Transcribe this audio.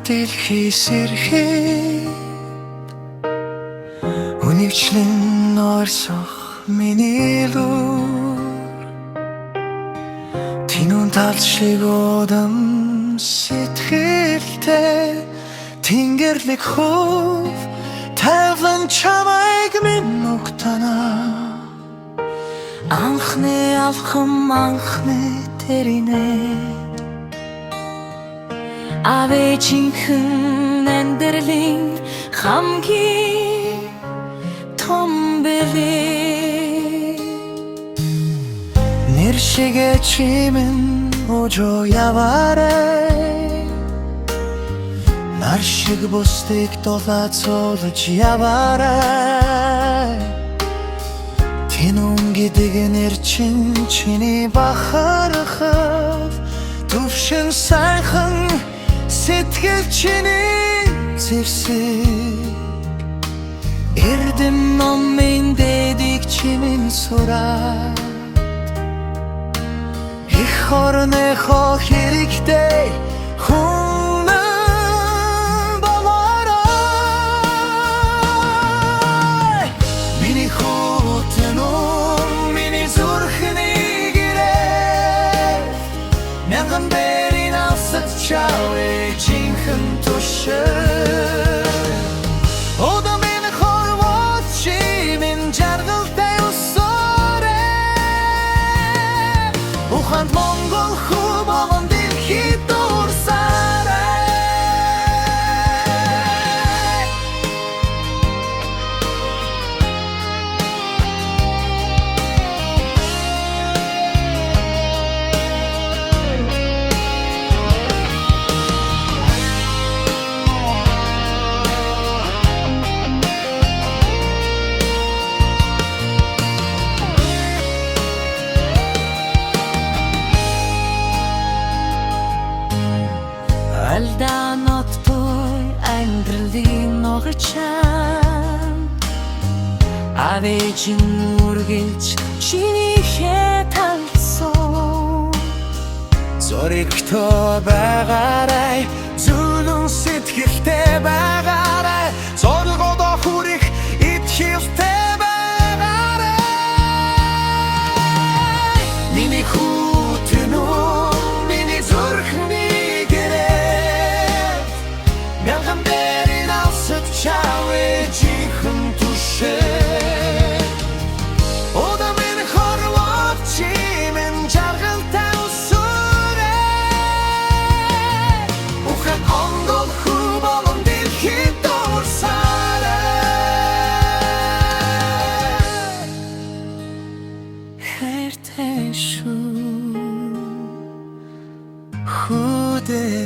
дэлхий сэрхий үнэвчлэн орсох миний лур тинун тал шиг удам сэтгэлтэй тэнгэрлэг хөв тавлан чамайг минь угтана анхны алхам анхны тэринэ авэжинхэн амьдралын хамгийн том бэлэг нэр шигэ чимэн ожоо яваарай нар шиг бусдыг дулаацуулж яваарай тинун гэдэг нэр чин чиний бахархав төвшин сайхан сэтгэл чиний зэвсэг эрдэм номын дэдийг чимэн сураад их орныхоо хэрэгтэй хүн болоорой миний хүүтэн миний зүрхний гэрээ мянган бэрийн алсад чавэ жинхэн тушээ Монгол хүү болон дэлхий дурсаарай Алдан оттой амьдралын ногчан авэжин үргэлж чинийхээ талсан зоригтой байгаарай зүлэн сэтгэлтэй байгаарай зорилгодоо хүрэх итгэлтэй байгаарай миний хүүтэн миний зүрхний чавэ жинхэн тушээ ода минь хорвот чимэн жаргалтай усурээ ухан онгол хүү болон дэлхий дурсаарай хайртай шүү хүүдээ